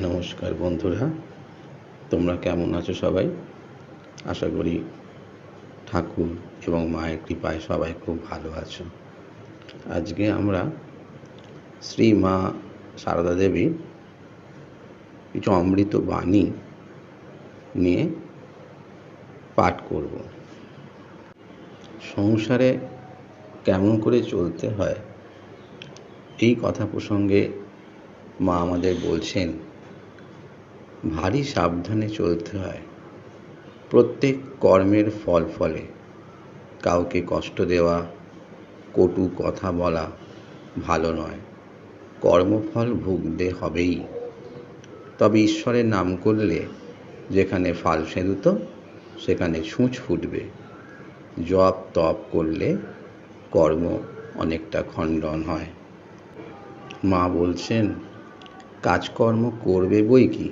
নমস্কার বন্ধুরা, তোমরা কেমন আছো সবাই? আশা করি ঠাকুর এবং মায়ের কৃপায় সবাই খুব ভালো আছো। আজকে আমরা শ্রী মা সারদা দেবীর কিছু অমৃত বাণী নিয়ে পাঠ করব। সংসারে কেমন করে চলতে হয় এই কথা প্রসঙ্গে মা আমাদের বলছেন, ভারী সাবধানে চলতে হয়। প্রত্যেক কর্মের ফল ফলে কাউকে কষ্ট দেওয়া, কটু কথা বলা ভালো নয়। কর্মফল ভুগতে হবেই। তবে ঈশ্বরের নাম করলে যেখানে ফাল সেঁধুতো সেখানে ছুঁচ ফুটবে। জপ তপ করলে কর্ম অনেকটা খণ্ডন হয়। মা বলছেন, কাজকর্ম করবে বই কি,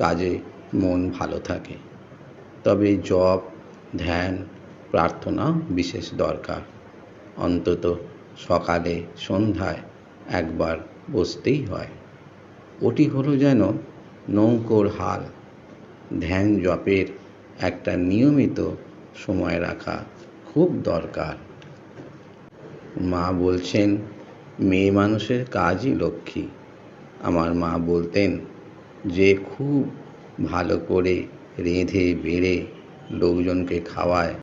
কাজে মন ভালো থাকে। তবে জপ, ধ্যান, প্রার্থনা বিশেষ দরকার। অন্তত সকালে সন্ধ্যায় একবার বসতেই হয়। ওটি হলো যেন নৌকোর হাল। ধ্যান জপের একটা নিয়মিত সময় রাখা খুব দরকার। মা বলছেন, মেয়ে মানুষের কাজই লক্ষ্মী। আমার মা বলতেন, যে খুব ভালো করে রেঁধে বেড়ে লোকজনকে খাওয়ায়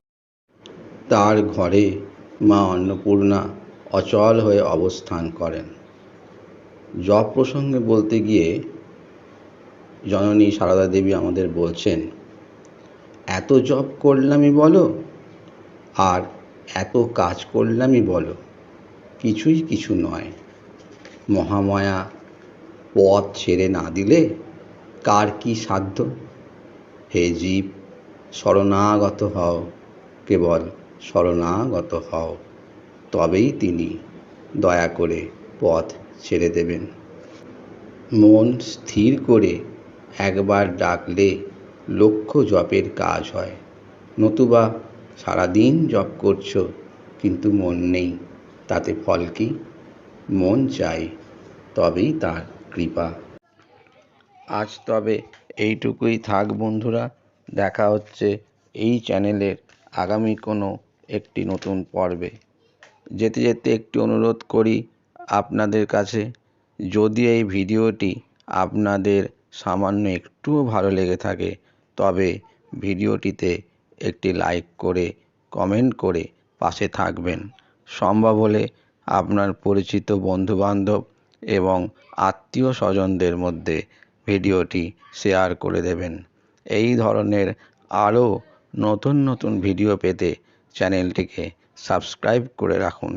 তার ঘরে মা অন্নপূর্ণা অচল হয়ে অবস্থান করেন। জপ প্রসঙ্গে বলতে গিয়ে জননী সারদা দেবী আমাদের বলছেন, এত জপ করলামই বলো আর এত কাজ করলামই বলো, কিছুই কিছু নয়। মহামায়া পথ ছেড়ে না দিলে কার কি সাধ্য? হে জীব, শরণাগত হও, কেবল শরণাগত হও, তবেই তিনি দয়া করে পথ ছেড়ে দেবেন। মন স্থির করে একবার ডাকলে লক্ষ জপের কাজ হয়। নতুবা সারাদিন জপ করছো কিন্তু মন নেই, তাতে ফল কি? মন চাই, তবেই তার কৃপা। আজ তবে এইটুকুই থাক বন্ধুরা। দেখা হচ্ছে এই চ্যানেলের আগামী কোনো একটি নতুন পর্বে। যেতে যেতে একটি অনুরোধ করি আপনাদের কাছে, যদি এই ভিডিওটি আপনাদের সামান্য একটুও ভালো লেগে থাকে তবে ভিডিওটিতে একটি লাইক করে কমেন্ট করে পাশে থাকবেন। সম্ভব হলে আপনার পরিচিত বন্ধুবান্ধব এবং আত্মীয় স্বজনদের মধ্যে ভিডিওটি শেয়ার করে দেবেন। এই ধরনের আরও নতুন নতুন ভিডিও পেতে চ্যানেলটিকে সাবস্ক্রাইব করে রাখুন।